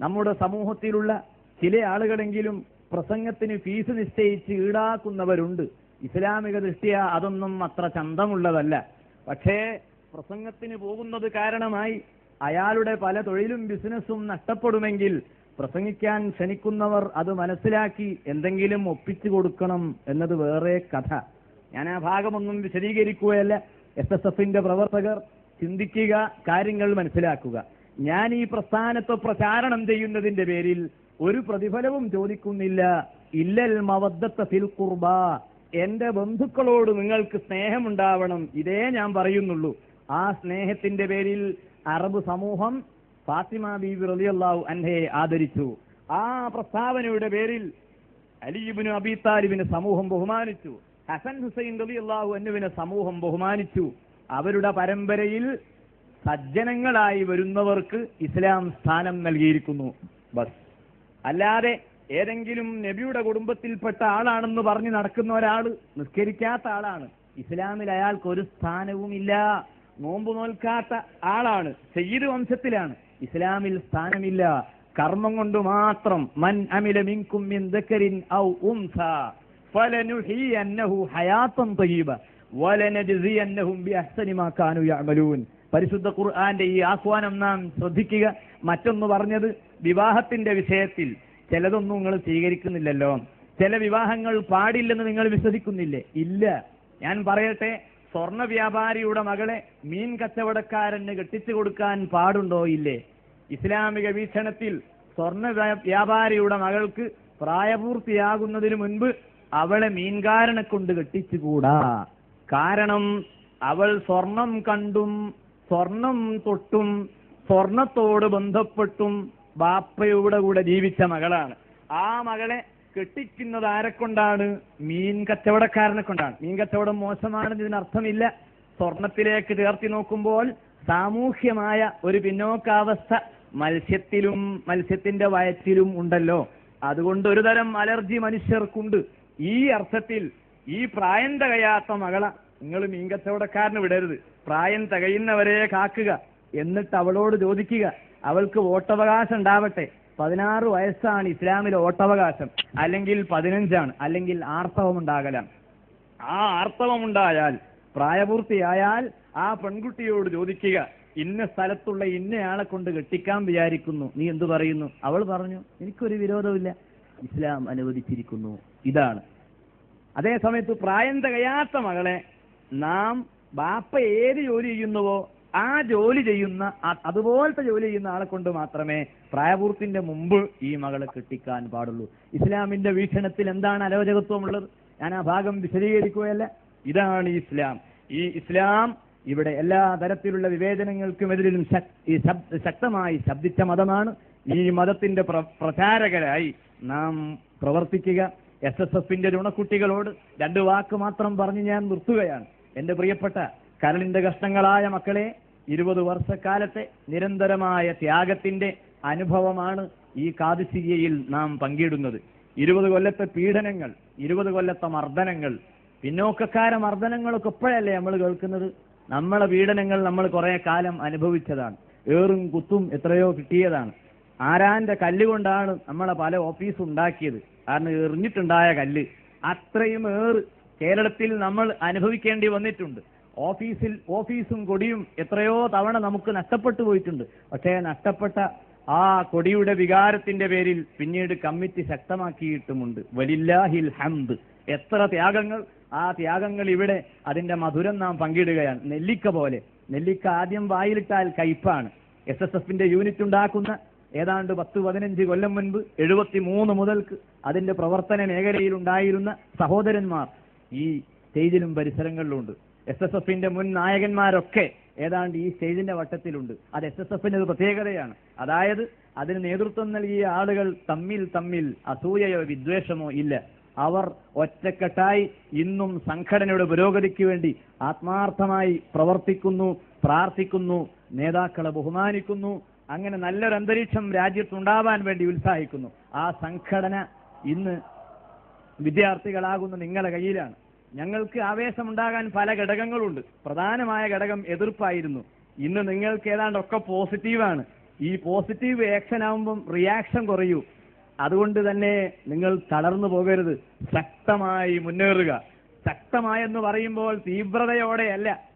നമ്മുടെ സമൂഹത്തിലുള്ള ചില ആളുകളെങ്കിലും പ്രസംഗത്തിന് ഫീസ് നിശ്ചയിച്ച് ഈടാക്കുന്നവരുണ്ട്. ഇസ്ലാമിക ദൃഷ്ട്യാ അതൊന്നും അത്ര ചന്തമുള്ളതല്ല. പക്ഷേ പ്രസംഗത്തിന് പോകുന്നത് കാരണമായി അയാളുടെ പല തൊഴിലും ബിസിനസ്സും നഷ്ടപ്പെടുമെങ്കിൽ പ്രസംഗിക്കാൻ ക്ഷണിക്കുന്നവർ അത് മനസ്സിലാക്കി എന്തെങ്കിലും ഒപ്പിച്ചു കൊടുക്കണം എന്നത് വേറെ കഥ. ഞാൻ ആ ഭാഗമൊന്നും വിശദീകരിക്കുകയല്ല. SSFന്റെ പ്രവർത്തകർ ചിന്തിക്കുക, കാര്യങ്ങൾ മനസ്സിലാക്കുക. ഞാൻ ഈ പ്രസ്ഥാനത്തെ പ്രചാരണം ചെയ്യുന്നതിന്റെ പേരിൽ ഒരു പ്രതിഫലവും ചോദിക്കുന്നില്ല. ഇല്ലൽ മവദ്ദത്ത ഫിൽ ഖുർബ, എന്റെ ബന്ധുക്കളോട് നിങ്ങൾക്ക് സ്നേഹമുണ്ടാവണം, ഇതേ ഞാൻ പറയുന്നുള്ളൂ. ആ സ്നേഹത്തിന്റെ പേരിൽ അറബ് സമൂഹം ഫാത്തിമ ബീവി റളിയല്ലാഹു അൻഹയെ ആദരിച്ചു. ആ പ്രസ്താവനയുടെ പേരിൽ അലി ഇബ്നു അബീ താലിബിനെ സമൂഹം ബഹുമാനിച്ചു. ഹസൻ ഹുസൈൻ റളിയല്ലാഹു അൻഹുവിനെ സമൂഹം ബഹുമാനിച്ചു. അവരുടെ പരമ്പരയിൽ സജ്ജനങ്ങളായി വരുന്നവർക്ക് ഇസ്ലാം സ്ഥാനം നൽകിയിരിക്കുന്നു. ബസ്. അല്ലാതെ ഏതെങ്കിലും നബിയുടെ കുടുംബത്തിൽപ്പെട്ട ആളാണെന്ന് പറഞ്ഞ് നടക്കുന്ന ഒരാൾ നിസ്കരിക്കാത്ത ആളാണ്, ഇസ്ലാമിൽ അയാൾക്ക് ഒരു സ്ഥാനവുമില്ല. നോമ്പ് നോൽക്കാത്ത ആളാണ്, സയ്യിദ് വംശത്തിലാണ്, ഇസ്ലാമിൽ സ്ഥാനമില്ല. കർമ്മം കൊണ്ട് മാത്രം മൻ അമില മിൻകും മിൻ ദക്കറിൻ ഔ ഉൻസ ഫലനുഹിയന്നഹു ഹയാത്തൻ തയ്യിബ വലനജ്സിയന്നഹും ബിഅഹ്സനി മാ കാനൂ യഅമലൂൻ. പരിശുദ്ധ ഖുർആന്റെ ഈ ആഹ്വാനം നാം ശ്രദ്ധിക്കുക. മറ്റൊന്ന് പറഞ്ഞത് വിവാഹത്തിന്റെ വിഷയത്തിൽ ചിലതൊന്നും നിങ്ങൾ സ്വീകരിക്കുന്നില്ലല്ലോ, ചില വിവാഹങ്ങൾ പാടില്ലെന്ന് നിങ്ങൾ വിശ്വസിക്കുന്നില്ലേ? ഇല്ല. ഞാൻ പറയട്ടെ, സ്വർണ്ണ വ്യാപാരിയുടെ മകളെ മീൻ കച്ചവടക്കാരന് കെട്ടിച്ചു കൊടുക്കാൻ പാടുണ്ടോ? ഇല്ലേ? ഇസ്ലാമിക വീക്ഷണത്തിൽ സ്വർണ്ണ വ്യാപാരിയുടെ മകൾക്ക് പ്രായപൂർത്തിയാകുന്നതിന് മുൻപ് അവളെ മീൻകാരനെ കൊണ്ട് കെട്ടിച്ചുകൂടാ. കാരണം അവൾ സ്വർണം കണ്ടും സ്വർണം തൊട്ടും സ്വർണത്തോട് ബന്ധപ്പെട്ടും ബാപ്പയുടെ കൂടെ ജീവിച്ച മകളാണ്. ആ മകളെ കെട്ടിക്കുന്നത് ആരെക്കൊണ്ടാണ്? മീൻ കച്ചവടക്കാരനെ കൊണ്ടാണ്. മീൻ കച്ചവടം മോശമാണെന്ന് ഇതിനർത്ഥമില്ല. സ്വർണത്തിലേക്ക് ചേർത്തി നോക്കുമ്പോൾ സാമൂഹ്യമായ ഒരു പിന്നോക്കാവസ്ഥ മത്സ്യത്തിലും മത്സ്യത്തിന്റെ വയറ്റിലും ഉണ്ടല്ലോ. അതുകൊണ്ട് ഒരു തരം അലർജി മനുഷ്യർക്കുണ്ട്. ഈ അർത്ഥത്തിൽ ഈ പ്രായം തികയാത്ത മകളെ നിങ്ങൾ മീൻ കച്ചവടക്കാരന് വിടരുത്, പ്രായം തികയുന്നവരെ കാക്കുക. എന്നിട്ട് അവളോട് ചോദിക്കുക, അവൾക്ക് വോട്ടവകാശം ഉണ്ടാവട്ടെ. 16 വയസ്സാണ് ഇസ്ലാമിലെ വോട്ടവകാശം, അല്ലെങ്കിൽ 15, അല്ലെങ്കിൽ ആർത്തവമുണ്ടാകലാം. ആ ആർത്തവമുണ്ടായാൽ, പ്രായപൂർത്തിയായാൽ ആ പെൺകുട്ടിയോട് ചോദിക്കുക, ഇന്ന സ്ഥലത്തുള്ള ഇന്നയാളെ കൊണ്ട് കെട്ടിക്കാൻ വിചാരിക്കുന്നു, നീ എന്തു പറയുന്നു? അവൾ പറഞ്ഞു, എനിക്കൊരു വിരോധമില്ല, ഇസ്ലാം അനുവദിച്ചിരിക്കുന്നു. ഇതാണ്. അതേ സമയത്ത് പ്രായം തികയാത്ത മകളെ നാം ബാപ്പ ഏത് ജോലി ചെയ്യുന്നുവോ ആ ജോലി ചെയ്യുന്ന, അതുപോലത്തെ ജോലി ചെയ്യുന്ന ആളെ കൊണ്ട് മാത്രമേ പ്രായപൂർത്തിന്റെ മുമ്പ് ഈ മകളെ കെട്ടിക്കാൻ പാടുള്ളൂ. ഇസ്ലാമിന്റെ വീക്ഷണത്തിൽ എന്താണ് അരോചകത്വമുള്ളത്? ഞാൻ ആ ഭാഗം വിശദീകരിക്കുകയല്ല. ഇതാണ് ഇസ്ലാം. ഈ ഇസ്ലാം ഇവിടെ എല്ലാ തരത്തിലുള്ള വിവേചനങ്ങൾക്കുമെതിരിലും ശക്തമായി ശബ്ദിച്ച മതമാണ്. ഈ മതത്തിന്റെ പ്രചാരകരായി നാം പ്രവർത്തിക്കുക. SSFന്റെ രുണക്കുട്ടികളോട് 2 വാക്ക് മാത്രം പറഞ്ഞ് ഞാൻ നിർത്തുകയാണ്. എന്റെ പ്രിയപ്പെട്ട കരളിന്റെ കഷ്ണങ്ങളായ മക്കളെ, 20 വർഷക്കാലത്തെ നിരന്തരമായ ത്യാഗത്തിന്റെ അനുഭവമാണ് ഈ ഖാദിസിയ്യയിൽ നാം പങ്കിടുന്നത്. 20 കൊല്ലത്തെ പീഡനങ്ങൾ, 20 കൊല്ലത്തെ മർദ്ദനങ്ങൾ, പിന്നോക്കക്കാര മർദ്ദനങ്ങളൊക്കെ ഇപ്പോഴല്ലേ നമ്മൾ കേൾക്കുന്നത്? നമ്മളെ പീഡനങ്ങൾ നമ്മൾ കുറെ കാലം അനുഭവിച്ചതാണ്. ഏറും കുത്തും എത്രയോ കിട്ടിയതാണ്. ആരാന്റെ കല്ലുകൊണ്ടാണ് നമ്മളെ പല ഓഫീസും ഉണ്ടാക്കിയത്. കാരണം എറിഞ്ഞിട്ടുണ്ടായ കല്ല് അത്രയും കേരളത്തിൽ നമ്മൾ അനുഭവിക്കേണ്ടി വന്നിട്ടുണ്ട്. ഓഫീസും കൊടിയും എത്രയോ തവണ നമുക്ക് നഷ്ടപ്പെട്ടു പോയിട്ടുണ്ട്. പക്ഷേ നഷ്ടപ്പെട്ട ആ കൊടിയുടെ വികാരത്തിന്റെ പേരിൽ പിന്നീട് കമ്മിറ്റി ശക്തമാക്കിയിട്ടുമുണ്ട്. വലില്ലാഹിൽ ഹംദ്. എത്ര ത്യാഗങ്ങൾ! ആ ത്യാഗങ്ങൾ ഇവിടെ അതിന്റെ മധുരം നാം പങ്കിടുകയാണ്. നെല്ലിക്ക പോലെ. നെല്ലിക്ക ആദ്യം വായിലിട്ടാൽ കയ്പാണ്. SSFന്റെ യൂണിറ്റ് ഉണ്ടാക്കുന്ന ഏതാണ്ട് 10-15 കൊല്ലം മുൻപ് 73 മുതൽക്ക് അതിന്റെ പ്രവർത്തന മേഖലയിൽ ഉണ്ടായിരുന്ന സഹോദരന്മാർ ഈ സ്റ്റേജിലും പരിസരങ്ങളിലുണ്ട്. SSFന്റെ മുൻ നായകന്മാരൊക്കെ ഏതാണ്ട് ഈ സ്റ്റേജിന്റെ വട്ടത്തിലുണ്ട്. അത് SSFന്റെ ഒരു പ്രത്യേകതയാണ്. അതായത് അതിന് നേതൃത്വം നൽകിയ ആളുകൾ തമ്മിൽ അസൂയയോ വിദ്വേഷമോ ഇല്ല. അവർ ഒറ്റക്കെട്ടായി ഇന്നും സംഘടനയുടെ പുരോഗതിക്ക് വേണ്ടി ആത്മാർത്ഥമായി പ്രവർത്തിക്കുന്നു, പ്രാർത്ഥിക്കുന്നു, നേതാക്കളെ ബഹുമാനിക്കുന്നു. അങ്ങനെ നല്ലൊരു അന്തരീക്ഷം രാജ്യത്തുണ്ടാവാൻ വേണ്ടി ഉത്സാഹിക്കുന്നു. ആ സംഘടന ഇന്ന് വിദ്യാർത്ഥികളാകുന്ന നിങ്ങളുടെ കയ്യിലാണ്. ഞങ്ങൾക്ക് ആവേശമുണ്ടാകാൻ പല ഘടകങ്ങളുണ്ട്. പ്രധാനമായ ഘടകം എതിർപ്പായിരുന്നു. ഇന്ന് നിങ്ങൾക്ക് ഏതാണ്ടൊക്കെ പോസിറ്റീവാണ്. ഈ പോസിറ്റീവ് ആക്ഷൻ ആകുമ്പം റിയാക്ഷൻ കുറയൂ. അതുകൊണ്ട് തന്നെ നിങ്ങൾ തളർന്നു പോകരുത്, ശക്തമായി മുന്നേറുക. ശക്തമായെന്ന് പറയുമ്പോൾ തീവ്രതയോടെയല്ല.